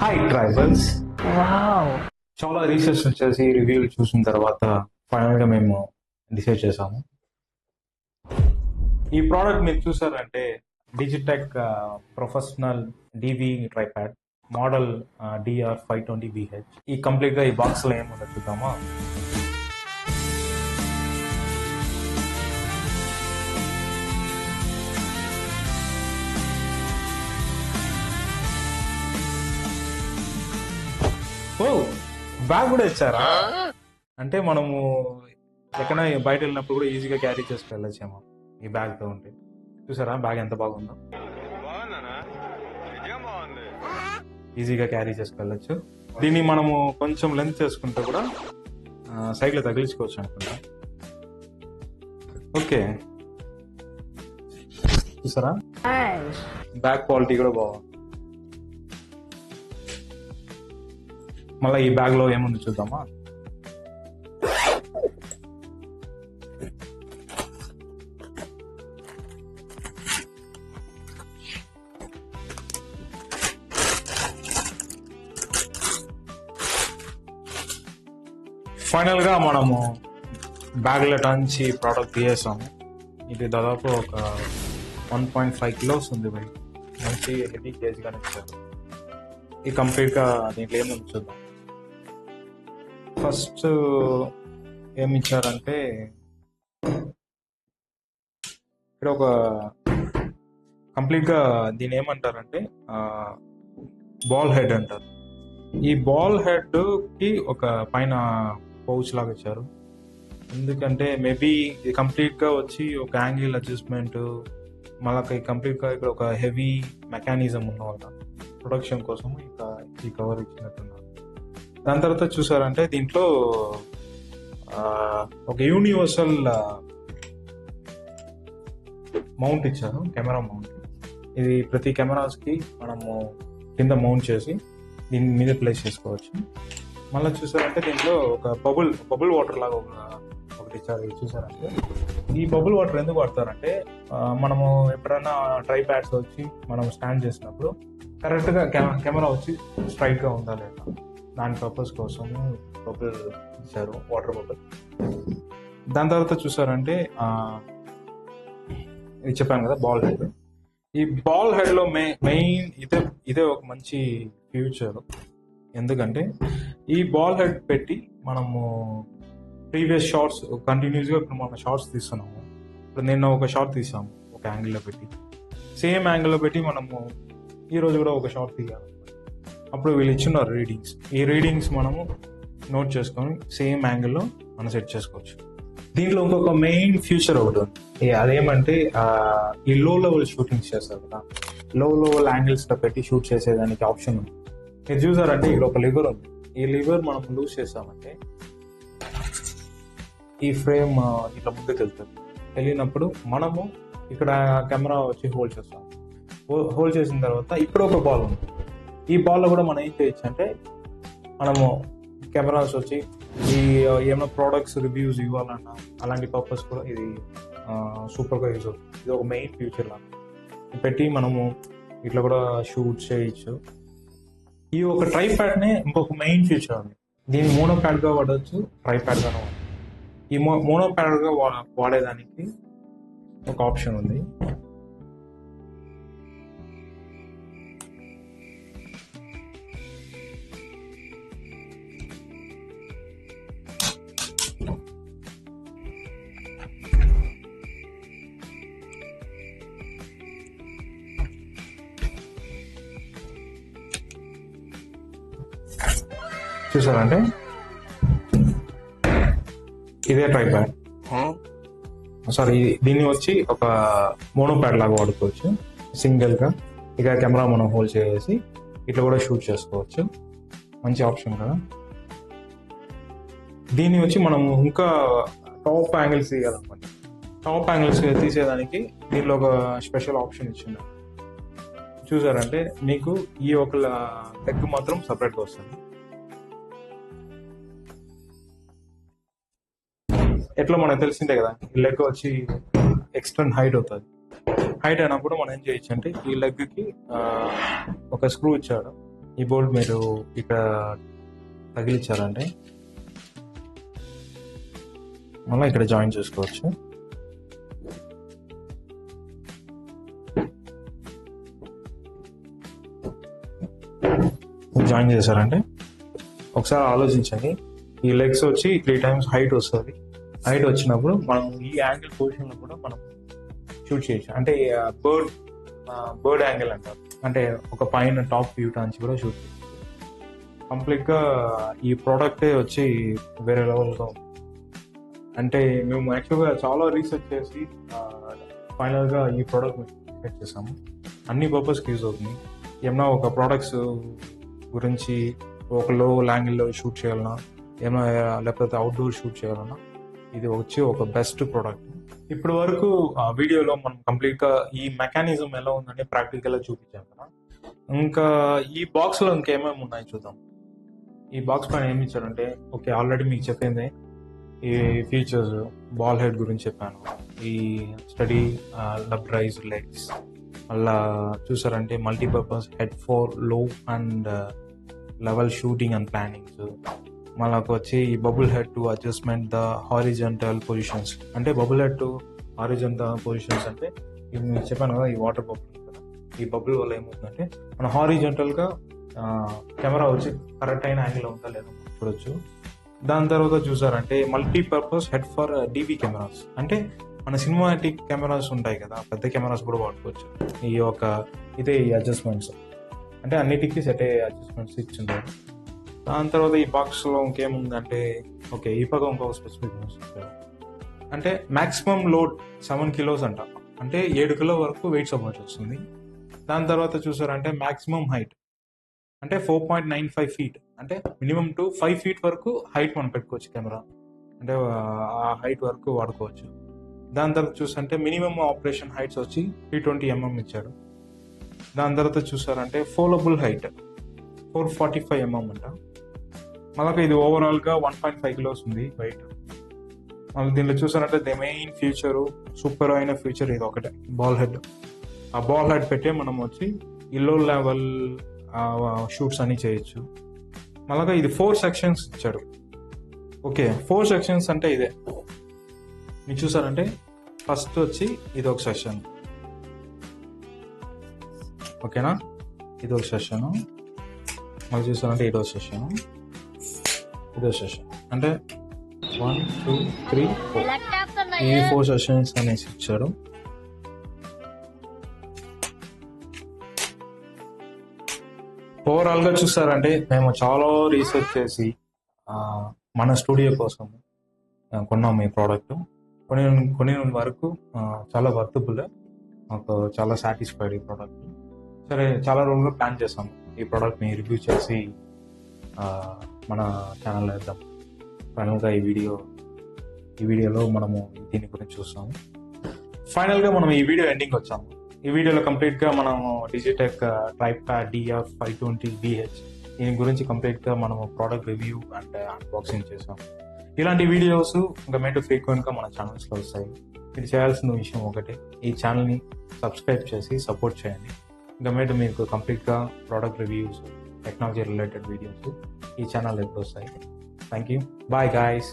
Hi tribals. Wow! చాలా research చేసి రివ్యూలు చూసిన తర్వాత ఫైనల్గా మేము డిసైడ్ చేసాము. ఈ ప్రోడక్ట్ మీరు చూసారంటే డిజిటెక్ ప్రొఫెషనల్ డివి ట్రైప్యాడ్ మోడల్ DR520BH. ఈ కంప్లీట్గా ఈ బాక్స్లో ఏముందో చూద్దామా. ఓ, బ్యాగ్ కూడా ఇచ్చారా? అంటే మనము ఎక్కడైనా బయట వెళ్ళినప్పుడు కూడా ఈజీగా క్యారీ చేసుకు వెళ్ళొచ్చేమో ఈ బ్యాగ్తో ఉంటే. చూసారా బ్యాగ్ ఎంత బాగుందో, ఈజీగా క్యారీ చేసుకు వెళ్ళొచ్చు. దీన్ని మనము కొంచెం లెంత్ చేసుకుంటే కూడా సైడ్లో తగిలించుకోవచ్చు అనుకుంటా. ఓకే, చూసారా నైస్. బ్యాగ్ క్వాలిటీ కూడా బాగుంది. మళ్ళీ ఈ బ్యాగ్ లో ఏముంది చూద్దామా. ఫైనల్ గా మనము బ్యాగ్ లో నుంచి ప్రోడక్ట్ తీసేసాము. ఇది దాదాపు ఒక 1.5 kilos ఉంది. బయట మంచి హెవీ కేజీగానే ఇచ్చారు. ఈ కంప్లీట్ గా దీంట్లో ఏముంది చూద్దాం. ఫస్ట్ ఏమి ఇచ్చారంటే ఇక్కడ ఒక కంప్లీట్ గా దీని ఏమంటారంటే బాల్ హెడ్ అంటారు. ఈ బాల్ హెడ్ కి ఒక పైన పౌచ్ లాగా ఇచ్చారు. ఎందుకంటే మేబీ ఇది కంప్లీట్ గా వచ్చి ఒక యాంగిల్ అడ్జస్ట్మెంట్, మళ్ళీ కంప్లీట్ గా ఇక్కడ ఒక హెవీ మెకానిజం ఉన్న వల్ల ప్రొడక్షన్ కోసం ఇక ఈ కవర్ ఇచ్చినట్టున్నారు. దాని తర్వాత చూసారంటే దీంట్లో ఒక యూనివర్సల్ మౌంట్ ఇచ్చారు, కెమెరా మౌంట్. ఇది ప్రతి కెమెరాస్ కి మనము కింద మౌంట్ చేసి దీని మీద ప్లేస్ చేసుకోవచ్చు. మళ్ళీ చూసారంటే దీంట్లో ఒక బబుల్ వాటర్ లాగా ఒకటి ఇచ్చారు. చూసారంటే ఈ బబుల్ వాటర్ ఎందుకు వాడతారంటే మనము ఎప్పుడైనా ట్రై ప్యాడ్స్ వచ్చి మనం స్టాండ్ చేసినప్పుడు కరెక్ట్ గా కెమెరా వచ్చి స్ట్రైట్ గా ఉందా లేదా, దాని పర్పస్ కోసం బబుల్ ఇచ్చారు, వాటర్ బబుల్. దాని తర్వాత చూసారంటే ఇది చెప్పాను కదా బాల్ హెడ్. ఈ బాల్ హెడ్ లో మెయిన్ ఇదే ఒక మంచి ఫ్యూచర్. ఎందుకంటే ఈ బాల్ హెడ్ పెట్టి మనము ప్రీవియస్ షార్ట్స్ కంటిన్యూస్గా ఇప్పుడు మనం షార్ట్స్ తీస్తున్నాము. ఇప్పుడు నిన్న ఒక షార్ట్ తీసాము ఒక యాంగిల్లో పెట్టి, సేమ్ యాంగిల్లో పెట్టి మనము ఈ రోజు కూడా ఒక షార్ట్ తీయాలి. అప్పుడు వీళ్ళు ఇచ్చున్నారు రీడింగ్స్. ఈ రీడింగ్స్ మనము నోట్ చేసుకొని సేమ్ యాంగిల్లో మనం సెట్ చేసుకోవచ్చు. దీంట్లో ఇంకొక మెయిన్ ఫ్యూచర్ ఒకటి ఉంది. అదేమంటే ఈ లో లెవెల్ షూటింగ్స్ చేస్తారు కదా, లో లెవెల్ యాంగిల్స్ లో పెట్టి షూట్ చేసేదానికి ఆప్షన్ ఉంది. మీరు చూసారంటే ఇక్కడ ఒక లివర్ ఉంది. ఈ లివర్ మనం లూజ్ చేస్తామంటే ఈ ఫ్రేమ్ ఇట్లా ముందుకు వెళ్తుంది. వెళ్ళినప్పుడు మనము ఇక్కడ కెమెరా వచ్చి హోల్డ్ చేస్తాం. హోల్డ్ చేసిన తర్వాత ఇక్కడ ఒక బాల్ ఉంది. ఈ బాల్లో కూడా మనం ఏం చేయొచ్చు అంటే మనము కెమెరాస్ వచ్చి ఈ ఏమైనా ప్రోడక్ట్స్ రివ్యూస్ ఇవ్వాలన్నా అలాంటి పర్పస్ కూడా ఇది సూపర్గా యూజ్ అవుతుంది. ఇది ఒక మెయిన్ ఫ్యూచర్ లాగా పెట్టి మనము ఇట్లా కూడా షూట్ చేయొచ్చు. ఈ ఒక ట్రైప్యాడ్ నే ఇంకొక మెయిన్ ఫీచర్ ఉంది. దీన్ని మోనోప్యాడ్ గా వాడచ్చు, ట్రైప్యాడ్ గానే వాడచ్చు. ఈ మోనోప్యాడ్ గా వాడేదానికి ఒక ఆప్షన్ ఉంది. చూసారంటే ఇదే ట్రైప్యాడ్. సారీ, దీన్ని వచ్చి ఒక మోనోప్యాడ్ లాగా వాడుకోవచ్చు. సింగిల్ గా ఇక కెమెరా మనం హోల్డ్ చేసి ఇట్లా కూడా షూట్ చేసుకోవచ్చు. మంచి ఆప్షన్ కదా. దీన్ని వచ్చి మనం ఇంకా టాప్ యాంగిల్స్ తీయాలన్నమాట. టాప్ యాంగిల్స్ తీసేదానికి దీంట్లో ఒక స్పెషల్ ఆప్షన్ ఇచ్చింది. చూసారంటే మీకు ఈ ఒక లెగ్ మాత్రం సపరేట్గా వస్తుంది. ఎట్లా మనకు తెలిసిందే కదా, ఈ లెగ్ వచ్చి ఎక్స్టెండ్ హైట్ అవుతుంది. హైట్ అయినప్పుడు మనం ఏం చేయొచ్చు అంటే ఈ లెగ్ కి ఒక స్క్రూ ఇచ్చాడు. ఈ బోల్ట్ మీరు ఇక్కడ తగిలించారంటే మళ్ళీ ఇక్కడ జాయిన్ చేసుకోవచ్చు. జాయిన్ చేశారంటే ఒకసారి ఆలోచించండి, ఈ లెగ్స్ వచ్చి 3 times హైట్ వస్తుంది. హైట్ వచ్చినప్పుడు మనం ఈ యాంగిల్ పొజిషన్లో కూడా మనం షూట్ చేయొచ్చు. అంటే బర్డ్ యాంగిల్ అంటారు, అంటే ఒక పైన టాప్ వ్యూ నుంచి కూడా షూట్ చేయొచ్చు. కంప్లీట్గా ఈ ప్రోడక్టే వచ్చి వేరే లెవెల్గా ఉంది. అంటే మేము యాక్చువల్గా చాలా రీసెర్చ్ చేసి ఫైనల్గా ఈ ప్రోడక్ట్ సెలెక్ట్ చేసాము. అన్ని పర్పస్కి యూజ్ అవుతుంది. ఏమన్నా ఒక ప్రోడక్ట్స్ గురించి ఒక లో యాంగిల్లో షూట్ చేయాలన్నా, ఏమైనా లేకపోతే అవుట్డోర్ షూట్ చేయాలన్నా ఇది వచ్చి ఒక బెస్ట్ ప్రోడక్ట్. ఇప్పటి వరకు వీడియోలో మనం కంప్లీట్గా ఈ మెకానిజం ఎలా ఉందని ప్రాక్టికల్గా చూపించాం కదా. ఇంకా ఈ బాక్స్లో ఇంకేమేమి ఉన్నాయి చూద్దాం. ఈ బాక్స్ పైన ఏమి ఇచ్చారంటే, ఓకే ఆల్రెడీ మీకు చెప్పింది ఈ ఫీచర్స్, బాల్ హెడ్ గురించి చెప్పాను, ఈ స్టడీ లబ్-రైజ్డ్ లెగ్స్, మళ్ళా చూసారంటే multipurpose head for low and level shooting and plannings. మనకు వచ్చి ఈ bubble head to adjustment the horizontal positions. అంటే bubble head to horizontal positions అంటే ఇది మీకు చెప్పాను కదా, ఈ వాటర్ బబుల్ కదా, ఈ బబుల్ వల్ల ఏమవుతుందంటే మన హారిజంటల్గా కెమెరా వచ్చి కరెక్ట్ అయిన యాంగిల్లో ఉందా లేదా చూడొచ్చు. దాని తర్వాత చూసారంటే multipurpose head for DB cameras. అంటే మన సినిమాటిక్ కెమెరాస్ ఉంటాయి కదా, పెద్ద కెమెరాస్ కూడా వాడుకోవచ్చు. ఇదే ఈ అడ్జస్ట్మెంట్స్, అంటే అన్నిటికీ సెట్ అయ్యే అడ్జస్ట్మెంట్స్ ఇచ్చింటారు. దాని తర్వాత ఈ బాక్స్లో ఇంకేముందంటే, ఓకే ఈ పక్క ఇంకొక స్పెసిఫికేషన్స్ ఇచ్చారు. అంటే మ్యాక్సిమం లోడ్ 7 kilos అంట, అంటే 7 kg వరకు వెయిట్ సపోర్ట్ వస్తుంది. దాని తర్వాత చూసారంటే మ్యాక్సిమం హైట్ అంటే 4.95 feet, అంటే మినిమం టు 5 feet వరకు హైట్ మనం పెట్టుకోవచ్చు కెమెరా, అంటే ఆ హైట్ వరకు వాడుకోవచ్చు. దాని తర్వాత చూసారంటే మినిమం ఆపరేషన్ హైట్స్ వచ్చి 320 mm ఇచ్చాడు. దాని తర్వాత చూసారంటే ఫోలబుల్ హైట్ 445 mm అంట. మనకు ఇది ఓవరాల్గా 1.5 kilos ఉంది వెయిట్. మళ్ళీ దీనిలో చూసారంటే ది మెయిన్ ఫీచరు, సూపర్ అయిన ఫీచర్ ఇది ఒకటే, బాల్ హెడ్. ఆ బాల్ హెడ్ పెట్టే మనం వచ్చి ఈ లో లెవెల్ షూట్స్ అన్ని చేయొచ్చు. మళ్ళీ ఇది 4 sections ఇచ్చాడు. ఓకే 4 sections అంటే ఇదే మీరు చూసారంటే, ఫస్ట్ వచ్చి ఇది ఒక సెషన్, ఓకేనా, ఇది ఒక సెషన్. మళ్ళీ చూసారంటే ఇదో సెషన్, ఇదో సెషన్, అంటే 1 2 3 4 ఈ 4 సెషన్స్ అనేసి ఇచ్చాడు. ఓవరాల్గా చూసారంటే మేము చాలా రీసెర్చ్ చేసి మన స్టూడియో కోసం కొన్నాము ఈ ప్రోడక్ట్. కొన్ని వరకు చాలా వర్తబుల్, మాకు చాలా సాటిస్ఫైడ్ ఈ ప్రోడక్ట్. సరే చాలా రోజులుగా ప్లాన్ చేసాము ఈ ప్రోడక్ట్ని రివ్యూ చేసి మన ఛానల్లో వేద్దాం. ఫైనల్గా ఈ వీడియోలో మనము దీని గురించి చూస్తాము. ఫైనల్గా మనం ఈ వీడియో ఎండింగ్ వచ్చాము. ఈ వీడియోలో కంప్లీట్గా మనము డిజిటెక్ ట్రైప్యాడ్ DR520BH దీని గురించి కంప్లీట్గా మనము ప్రోడక్ట్ రివ్యూ అండ్ అన్బాక్సింగ్ చేసాము. ఇలాంటి వీడియోస్ ఇంకా మేటు ఫ్రీక్వెంట్గా మన ఛానల్స్లో వస్తాయి. ఇది చేయాల్సిన విషయం ఒకటే, ఈ ఛానల్ని సబ్స్క్రైబ్ చేసి సపోర్ట్ చేయండి. ఇంకా మేటు మీకు కంప్లీట్గా product reviews, technology related videos ఈ ఛానల్ ఎప్పుడు వస్తాయి. Thank you, bye guys.